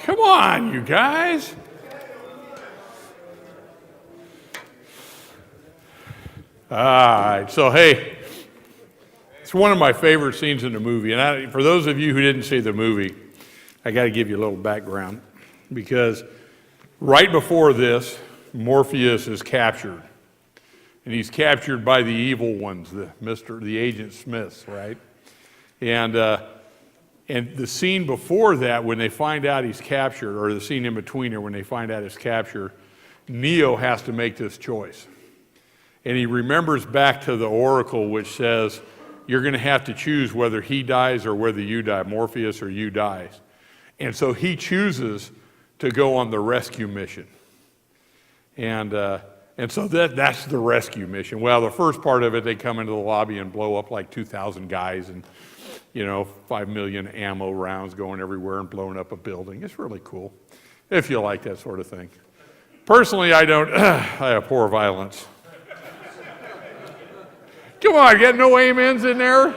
Come on, you guys. All right, so hey, it's one of my favorite scenes in the movie. And for those of you who didn't see the movie, I got to give you a little background. Because right before this, Morpheus is captured. And he's captured by the evil ones, the Agent Smiths, right? And the scene before that, when they find out he's captured, or the scene in between there when they find out he's captured, Neo has to make this choice. And he remembers back to the oracle, which says, you're going to have to choose whether he dies or whether you die, Morpheus or you dies. And so he chooses to go on the rescue mission. And so that's the rescue mission. Well, the first part of it, they come into the lobby and blow up like 2,000 guys and, 5 million ammo rounds going everywhere and blowing up a building. It's really cool, if you like that sort of thing. Personally, I don't. I abhor violence. Come on, get no amens in there?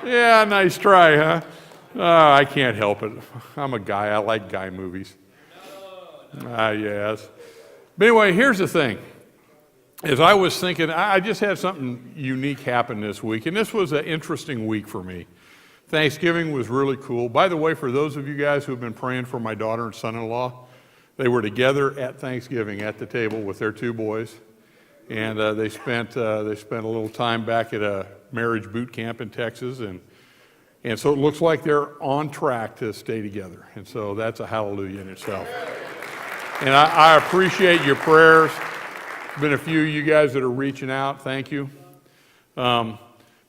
Yeah, nice try, huh? I can't help it. I'm a guy. I like guy movies. Yes. But anyway, here's the thing. As I was thinking, I just had something unique happen this week, and this was an interesting week for me. Thanksgiving was really cool. By the way, for those of you guys who have been praying for my daughter and son-in-law, they were together at Thanksgiving at the table with their two boys. And they spent a little time back at a marriage boot camp in Texas, and so it looks like they're on track to stay together. And so that's a hallelujah in itself. And I appreciate your prayers. There's been a few of you guys that are reaching out. Thank you. But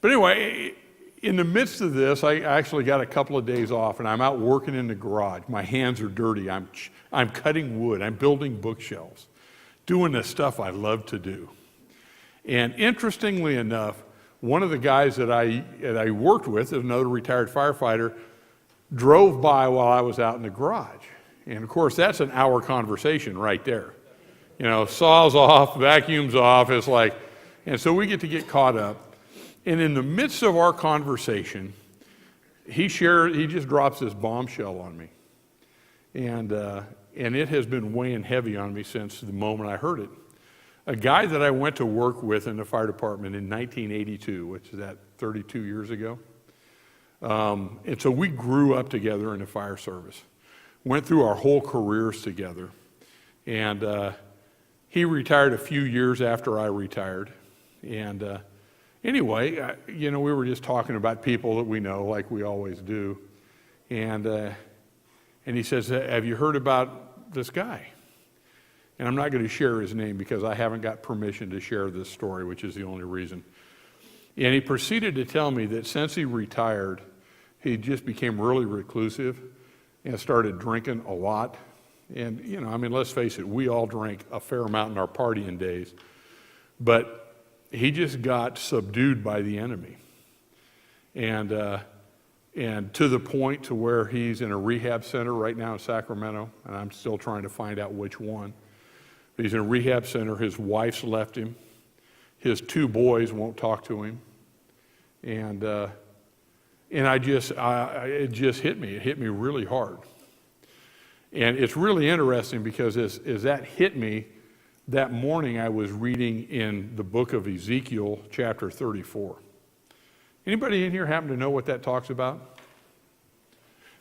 anyway, in the midst of this, I actually got a couple of days off, and I'm out working in the garage. My hands are dirty. I'm cutting wood. I'm building bookshelves, doing the stuff I love to do. And interestingly enough, one of the guys that I worked with, another retired firefighter, drove by while I was out in the garage. And of course, that's an hour conversation right there. Saws off, vacuums off, it's like, and so we get to get caught up. And in the midst of our conversation, he just drops this bombshell on me. And it has been weighing heavy on me since the moment I heard it. A guy that I went to work with in the fire department in 1982, which is 32 years ago. And so we grew up together in the fire service. Went through our whole careers together. And he retired a few years after I retired. And anyway, we were just talking about people that we know, like we always do. And he says, have you heard about this guy? And I'm not going to share his name because I haven't got permission to share this story, which is the only reason. And he proceeded to tell me that since he retired, he just became really reclusive and started drinking a lot. And, let's face it, we all drank a fair amount in our partying days. But he just got subdued by the enemy. And to the point to where he's in a rehab center right now in Sacramento, and I'm still trying to find out which one. But he's in a rehab center. His wife's left him. His two boys won't talk to him. And it just hit me. It hit me really hard. And it's really interesting because as that hit me, that morning I was reading in the book of Ezekiel, chapter 34. Anybody in here happen to know what that talks about?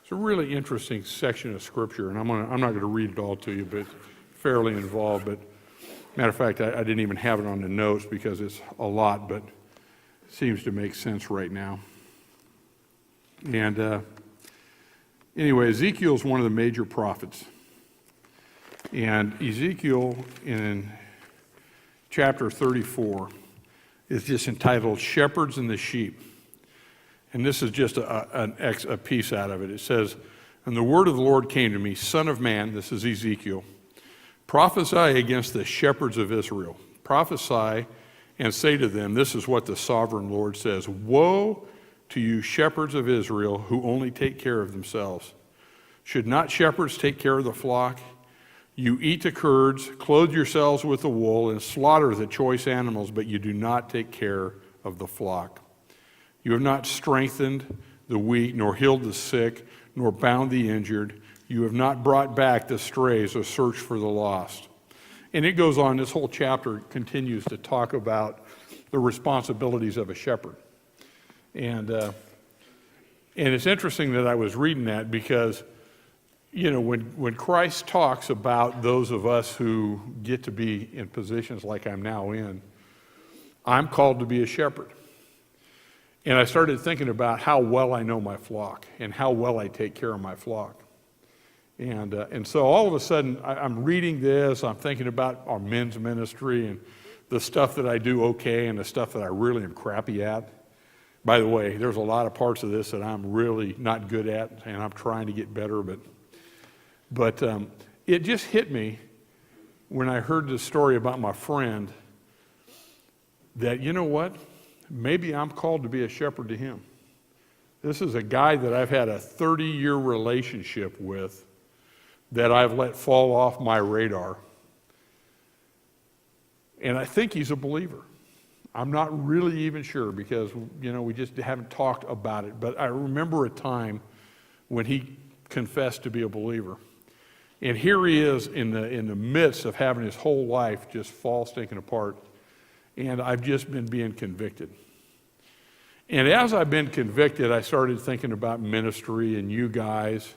It's a really interesting section of Scripture, and I'm not going to read it all to you, but it's fairly involved. But matter of fact, I didn't even have it on the notes because it's a lot, but it seems to make sense right now. And anyway, Ezekiel is one of the major prophets. And Ezekiel in chapter 34 is just entitled Shepherds and the Sheep. And this is just a piece out of it. It says, and the word of the Lord came to me, Son of man, this is Ezekiel, prophesy against the shepherds of Israel. Prophesy and say to them, this is what the sovereign Lord says, woe to you shepherds of Israel who only take care of themselves. Should not shepherds take care of the flock? You eat the curds, clothe yourselves with the wool, and slaughter the choice animals, but you do not take care of the flock. You have not strengthened the weak, nor healed the sick, nor bound the injured. You have not brought back the strays or searched for the lost. And it goes on, this whole chapter continues to talk about the responsibilities of a shepherd. And it's interesting that I was reading that because, when Christ talks about those of us who get to be in positions like I'm now in, I'm called to be a shepherd. And I started thinking about how well I know my flock and how well I take care of my flock. And so all of a sudden, I'm reading this, I'm thinking about our men's ministry and the stuff that I do okay and the stuff that I really am crappy at. By the way, there's a lot of parts of this that I'm really not good at, and I'm trying to get better, but it just hit me when I heard this story about my friend that, you know what, maybe I'm called to be a shepherd to him. This is a guy that I've had a 30-year relationship with that I've let fall off my radar. And I think he's a believer. I'm not really even sure because, we just haven't talked about it. But I remember a time when he confessed to be a believer. And here he is in the midst of having his whole life just fall stinking apart. And I've just been being convicted. And as I've been convicted, I started thinking about ministry and you guys.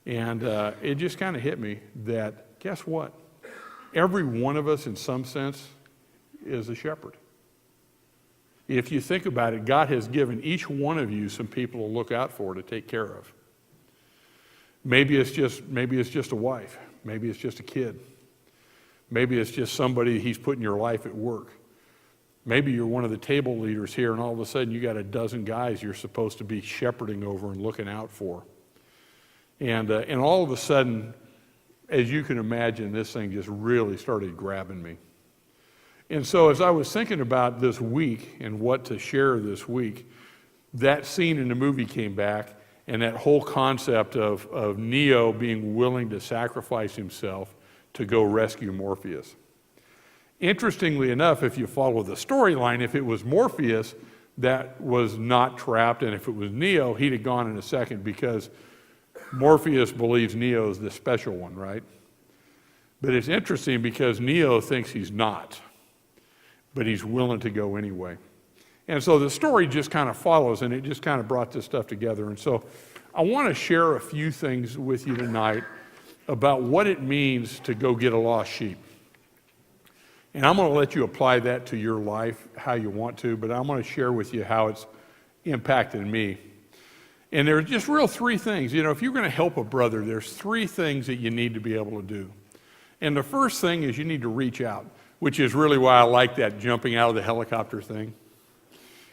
And it just kind of hit me that, guess what? Every one of us, in some sense, is a shepherd. If you think about it, God has given each one of you some people to look out for, to take care of. Maybe it's just a wife. Maybe it's just a kid. Maybe it's just somebody he's put in your life at work. Maybe you're one of the table leaders here, and all of a sudden you got a dozen guys you're supposed to be shepherding over and looking out for. And all of a sudden, as you can imagine, this thing just really started grabbing me. And so as I was thinking about this week and what to share this week, that scene in the movie came back, and that whole concept of Neo being willing to sacrifice himself to go rescue Morpheus. Interestingly enough, if you follow the storyline, if it was Morpheus that was not trapped, and if it was Neo, he'd have gone in a second because Morpheus believes Neo is the special one, right? But it's interesting because Neo thinks he's not, but he's willing to go anyway. And so the story just kind of follows, and it just kind of brought this stuff together. And so I want to share a few things with you tonight about what it means to go get a lost sheep. And I'm going to let you apply that to your life how you want to, but I'm going to share with you how it's impacted me. And there are just three things. If you're going to help a brother, there's three things that you need to be able to do. And the first thing is you need to reach out, which is really why I like that jumping out of the helicopter thing.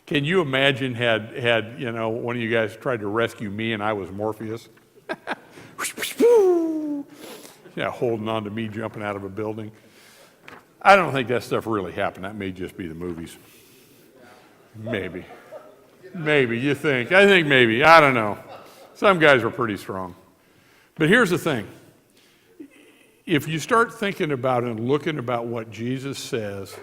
Can you imagine had one of you guys tried to rescue me and I was Morpheus? Holding on to me jumping out of a building. I don't think that stuff really happened. That may just be the movies. Maybe, you think. I think maybe. I don't know. Some guys are pretty strong. But here's the thing. If you start thinking about and looking about what Jesus says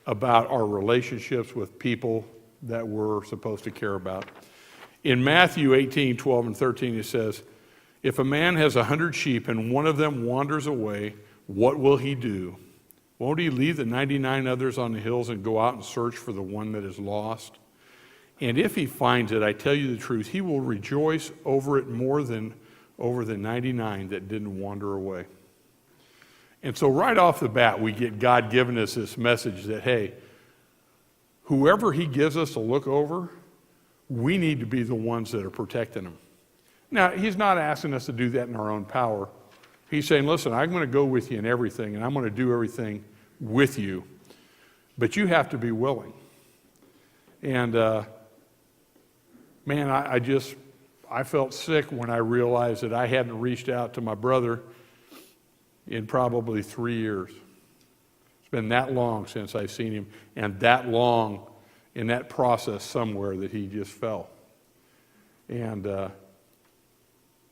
about our relationships with people that we're supposed to care about, in Matthew 18, 12, and 13, it says, if a man has 100 sheep and one of them wanders away, what will he do? Won't he leave the 99 others on the hills and go out and search for the one that is lost? And if he finds it, I tell you the truth, he will rejoice over it more than over the 99 that didn't wander away. And so right off the bat, we get God giving us this message that, hey, whoever he gives us to look over, we need to be the ones that are protecting them. Now, he's not asking us to do that in our own power. He's saying, listen, I'm going to go with you in everything, and I'm going to do everything with you, but you have to be willing. And man, I felt sick when I realized that I hadn't reached out to my brother in probably 3 years. It's been that long since I've seen him, and that long in that process somewhere that he just fell. And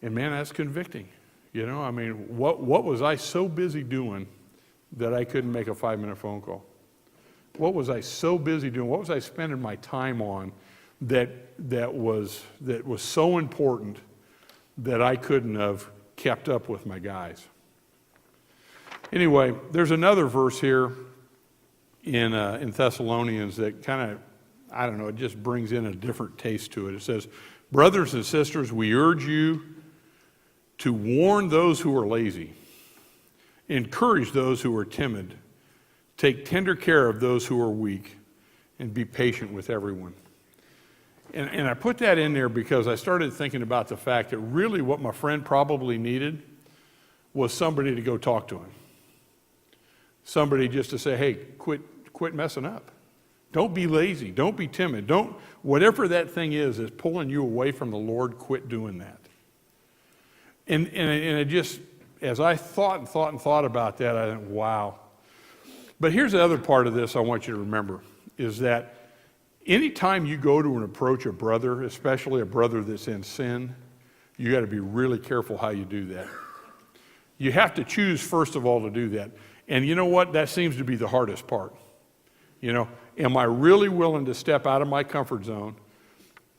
man, that's convicting. What was I so busy doing that I couldn't make a 5-minute phone call? What was I so busy doing? What was I spending my time on that was so important that I couldn't have kept up with my guys. Anyway, there's another verse here in Thessalonians that kind of, I don't know, it just brings in a different taste to it. It says, brothers and sisters, we urge you to warn those who are lazy, encourage those who are timid, take tender care of those who are weak, and be patient with everyone. And I put that in there because I started thinking about the fact that really what my friend probably needed was somebody to go talk to him. Somebody just to say, hey, quit messing up. Don't be lazy. Don't be timid. Whatever that thing is pulling you away from the Lord, quit doing that. And it just, as I thought about that, I thought, wow. But here's the other part of this I want you to remember, is that anytime you go to and approach a brother, especially a brother that's in sin, you got to be really careful how you do that. You have to choose, first of all, to do that. And you know what? That seems to be the hardest part. You know, am I really willing to step out of my comfort zone,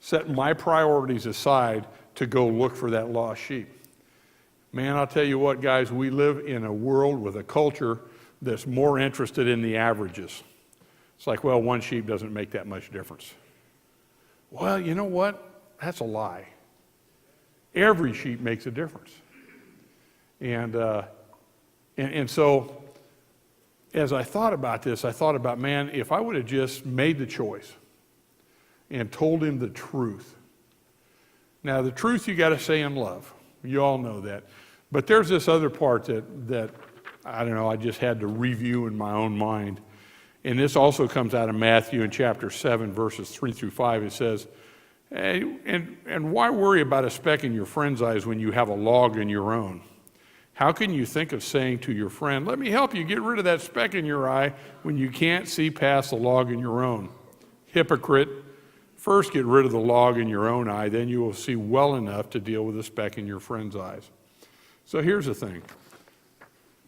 set my priorities aside to go look for that lost sheep? Man, I'll tell you what, guys, we live in a world with a culture that's more interested in the averages. It's like, well, one sheep doesn't make that much difference. Well, you know what? That's a lie. Every sheep makes a difference. And so, as I thought about this, I thought about, man, if I would have just made the choice and told him the truth. Now, the truth you got to say in love. You all know that. But there's this other part that I don't know, I just had to review in my own mind. And this also comes out of Matthew in chapter 7, verses 3 through 5. It says, hey, and why worry about a speck in your friend's eyes when you have a log in your own? How can you think of saying to your friend, let me help you get rid of that speck in your eye when you can't see past the log in your own? Hypocrite, first get rid of the log in your own eye, then you will see well enough to deal with the speck in your friend's eyes. So here's the thing.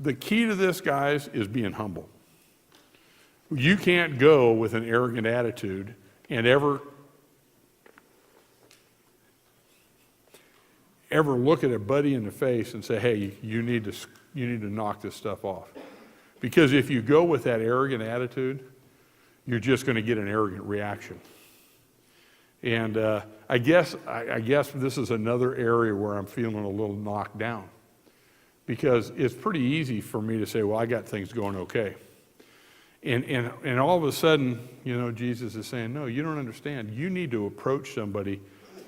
The key to this, guys, is being humble. You can't go with an arrogant attitude and ever look at a buddy in the face and say, hey, you need to knock this stuff off. Because if you go with that arrogant attitude, you're just going to get an arrogant reaction. And I guess this is another area where I'm feeling a little knocked down. Because it's pretty easy for me to say, well, I got things going okay. And all of a sudden, you know, Jesus is saying, no, you don't understand. You need to approach somebody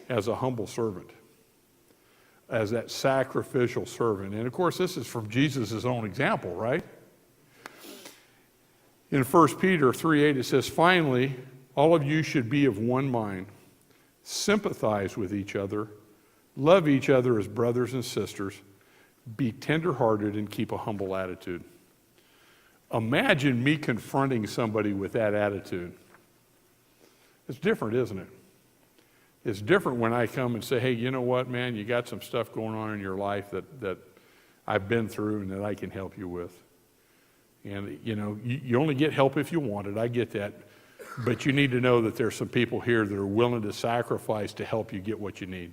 as a humble servant, as that sacrificial servant. And of course, this is from Jesus' own example, right? In 1 Peter 3:8, it says, finally, all of you should be of one mind, sympathize with each other, love each other as brothers and sisters, be tenderhearted, and keep a humble attitude. Imagine me confronting somebody with that attitude. It's different, isn't it? It's different when I come and say, hey, you know what, man, you got some stuff going on in your life that I've been through and that I can help you with. And, you know, you only get help if you want it. I get that. But you need to know that there's some people here that are willing to sacrifice to help you get what you need.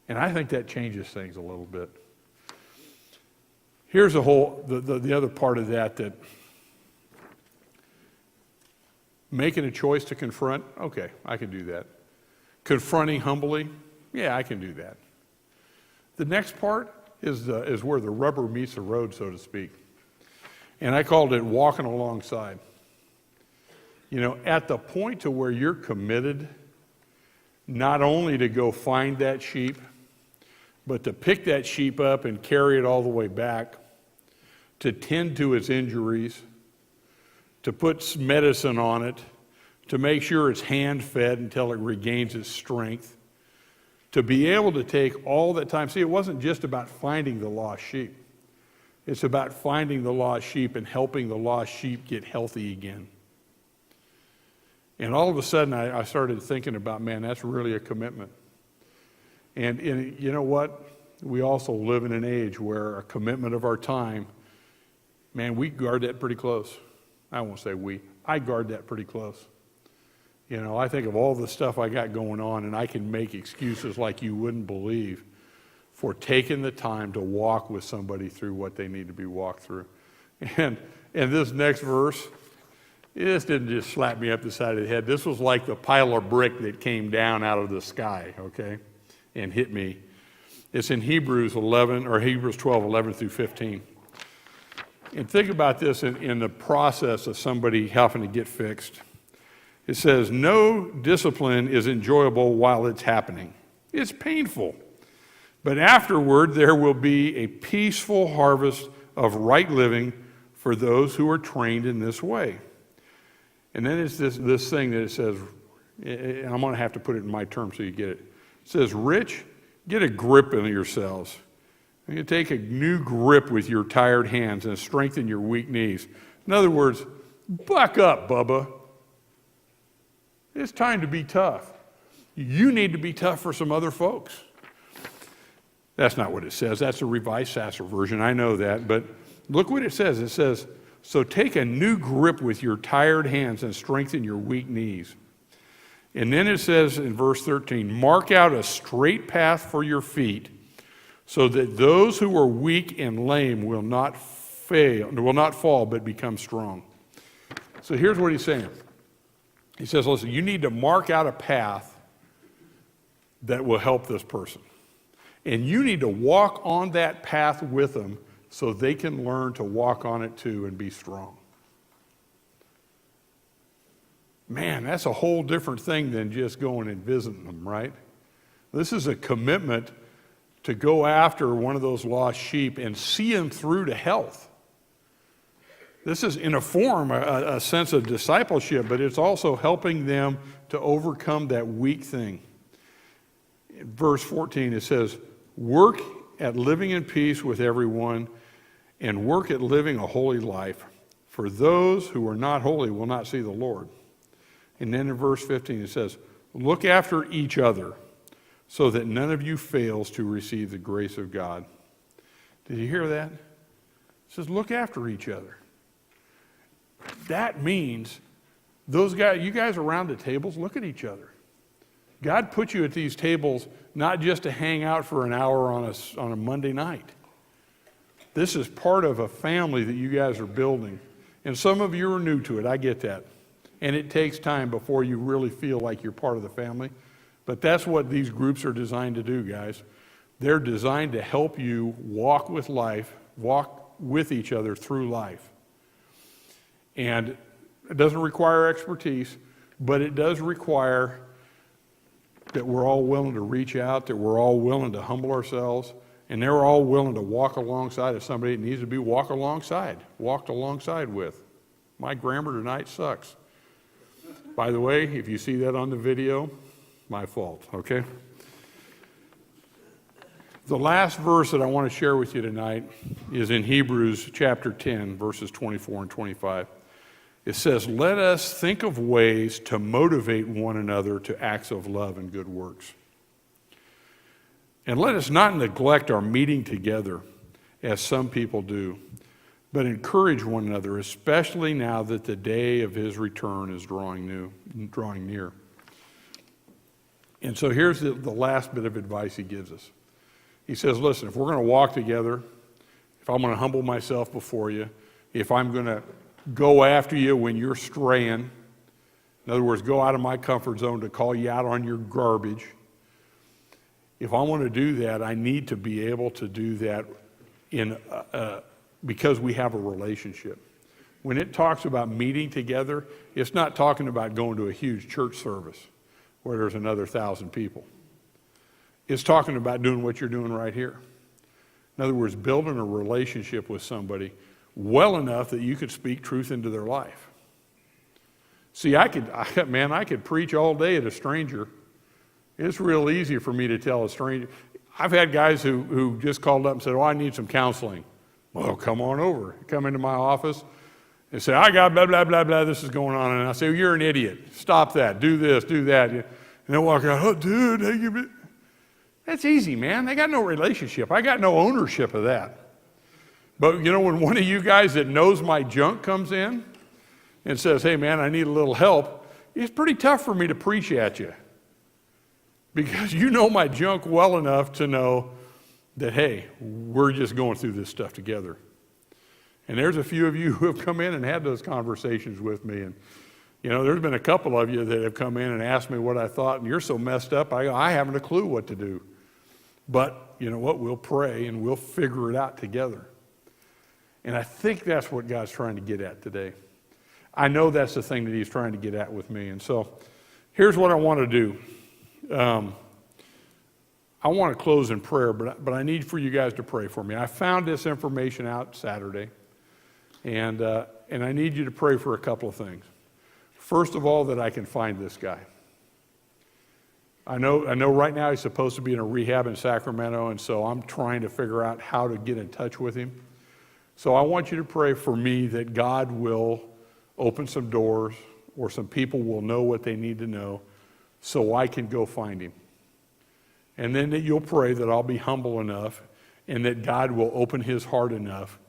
And I think that changes things a little bit. Here's the other part of that making a choice to confront, okay, I can do that. Confronting humbly, yeah, I can do that. The next part is where the rubber meets the road, so to speak. And I called it walking alongside. You know, at the point to where you're committed, not only to go find that sheep, but to pick that sheep up and carry it all the way back, to tend to its injuries, to put medicine on it, to make sure it's hand-fed until it regains its strength, to be able to take all that time. See, it wasn't just about finding the lost sheep. It's about finding the lost sheep and helping the lost sheep get healthy again. And all of a sudden, I started thinking about, man, that's really a commitment. And you know what? We also live in an age where a commitment of our time, man, we guard that pretty close. I won't say we. I guard that pretty close. You know, I think of all the stuff I got going on, and I can make excuses like you wouldn't believe for taking the time to walk with somebody through what they need to be walked through. And this next verse, this didn't just slap me up the side of the head. This was like the pile of brick that came down out of the sky, okay, and hit me. It's in Hebrews 12, 11 through 15. And think about this in the process of somebody having to get fixed. It says, no discipline is enjoyable while it's happening. It's painful. But afterward, there will be a peaceful harvest of right living for those who are trained in this way. And then it's this thing that it says, and I'm going to have to put it in my terms so you get it. It says, rich, get a grip on yourselves. You take a new grip with your tired hands and strengthen your weak knees. In other words, buck up, Bubba. It's time to be tough. You need to be tough for some other folks. That's not what it says. That's a Revised Sasser version. I know that. But look what it says. It says, so take a new grip with your tired hands and strengthen your weak knees. And then it says in verse 13, mark out a straight path for your feet so that those who are weak and lame will not fall, but become strong. So here's what he's saying. He says, listen, you need to mark out a path that will help this person. And you need to walk on that path with them so they can learn to walk on it too and be strong. Man, that's a whole different thing than just going and visiting them, right? This is a commitment to go after one of those lost sheep and see them through to health. This is, in a form, a sense of discipleship, but it's also helping them to overcome that weak thing. In verse 14, it says, work at living in peace with everyone and work at living a holy life, for those who are not holy will not see the Lord. And then in verse 15 it says, look after each other so that none of you fails to receive the grace of God. Did you hear that? It says, look after each other. That means those guys, you guys around the tables, look at each other. God put you at these tables not just to hang out for an hour on a Monday night. This is part of a family that you guys are building. And some of you are new to it, I get that. And it takes time before you really feel like you're part of the family. But that's what these groups are designed to do, guys. They're designed to help you walk with life, walk with each other through life. And it doesn't require expertise, but it does require that we're all willing to reach out, that we're all willing to humble ourselves, and they're all willing to walk alongside of somebody that needs to be walked alongside with. My grammar tonight sucks. By the way, if you see that on the video, my fault, okay? The last verse that I want to share with you tonight is in Hebrews chapter 10, verses 24 and 25. It says, let us think of ways to motivate one another to acts of love and good works. And let us not neglect our meeting together, as some people do, but encourage one another, especially now that the day of his return is drawing near. And so here's the last bit of advice he gives us. He says, listen, if we're going to walk together, if I'm going to humble myself before you, if I'm going to go after you when you're straying, in other words, go out of my comfort zone to call you out on your garbage, if I want to do that, I need to be able to do that because we have a relationship. When it talks about meeting together, it's not talking about going to a huge church service where there's another 1,000 people. It's talking about doing what you're doing right here. In other words, building a relationship with somebody well enough that you could speak truth into their life. See, I could preach all day at a stranger. It's real easy for me to tell a stranger. I've had guys who just called up and said, I need some counseling. Well, come on over. Come into my office and say, I got blah, blah, blah, blah, this is going on. And I say, you're an idiot. Stop that. Do this, do that. And they'll walk out, oh, dude, hey, that's easy, man. They got no relationship. I got no ownership of that. But, when one of you guys that knows my junk comes in and says, hey, man, I need a little help, it's pretty tough for me to preach at you. Because you know my junk well enough to know that, hey, we're just going through this stuff together. And there's a few of you who have come in and had those conversations with me. And, there's been a couple of you that have come in and asked me what I thought, and you're so messed up, I haven't a clue what to do. But you know what? We'll pray and we'll figure it out together. And I think that's what God's trying to get at today. I know that's the thing that he's trying to get at with me. And so here's what I want to do. I want to close in prayer, but I need for you guys to pray for me. I found this information out Saturday, and I need you to pray for a couple of things. First of all, that I can find this guy. I know right now he's supposed to be in a rehab in Sacramento, and so I'm trying to figure out how to get in touch with him. So I want you to pray for me that God will open some doors, or some people will know what they need to know, so I can go find him. And then that you'll pray that I'll be humble enough, and that God will open his heart enough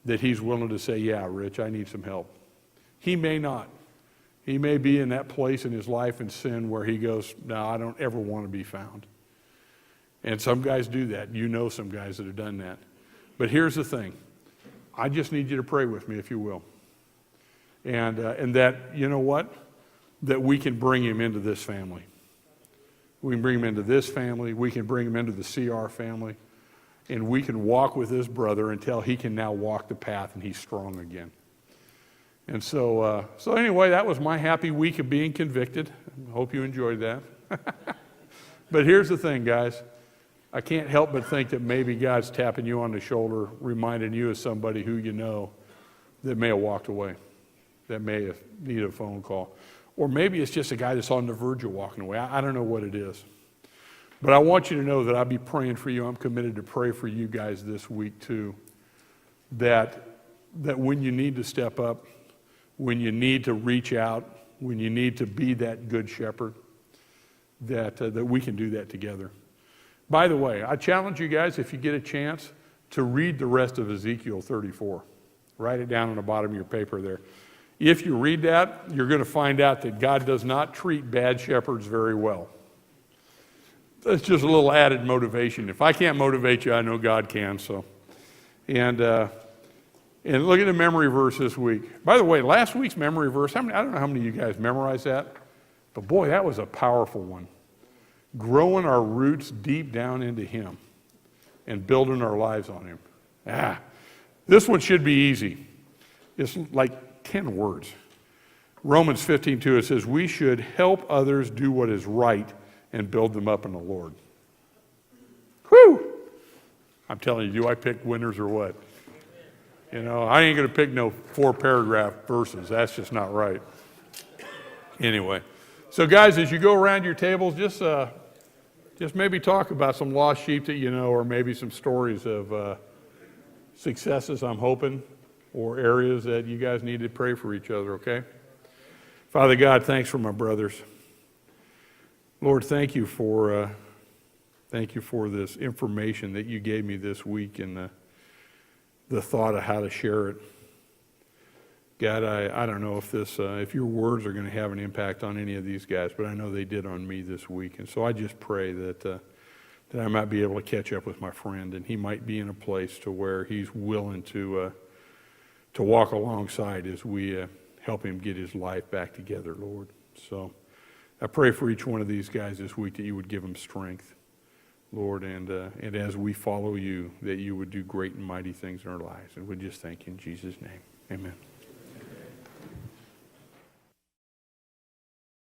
that he's willing to say, yeah, Rich, I need some help. He may not. He may be in that place in his life in sin where he goes, no, I don't ever want to be found. And some guys do that. You know some guys that have done that. But here's the thing. I just need you to pray with me, if you will. And that, you know what? That we can bring him into this family. We can bring him into this family. We can bring him into the CR family. And we can walk with this brother until he can now walk the path and he's strong again. And so anyway, that was my happy week of being convicted. I hope you enjoyed that. But here's the thing, guys. I can't help but think that maybe God's tapping you on the shoulder, reminding you of somebody who you know that may have walked away, that may have needed a phone call. Or maybe it's just a guy that's on the verge of walking away. I don't know what it is. But I want you to know that I'll be praying for you. I'm committed to pray for you guys this week too. That when you need to step up, when you need to reach out, when you need to be that good shepherd, that we can do that together. By the way, I challenge you guys, if you get a chance, to read the rest of Ezekiel 34. Write it down on the bottom of your paper there. If you read that, you're going to find out that God does not treat bad shepherds very well. That's just a little added motivation. If I can't motivate you, I know God can. So, and look at the memory verse this week. By the way, last week's memory verse, I don't know how many of you guys memorized that, but boy, that was a powerful one. Growing our roots deep down into him and building our lives on him. This one should be easy. It's like 10 words. Romans 15:2, it says, we should help others do what is right and build them up in the Lord. Whew! I'm telling you, do I pick winners or what? I ain't going to pick no 4-paragraph verses. That's just not right. Anyway, so guys, as you go around your tables, just maybe talk about some lost sheep that you know, or maybe some stories of successes, I'm hoping, or areas that you guys need to pray for each other, okay? Father God, thanks for my brothers. Lord, thank you for this information that you gave me this week and the thought of how to share it. God, I don't know if your words are going to have an impact on any of these guys, but I know they did on me this week. And so I just pray that I might be able to catch up with my friend, and he might be in a place to where he's willing to walk alongside as we help him get his life back together, Lord. So I pray for each one of these guys this week that you would give them strength, Lord, and as we follow you, that you would do great and mighty things in our lives. And we just thank you in Jesus' name. Amen.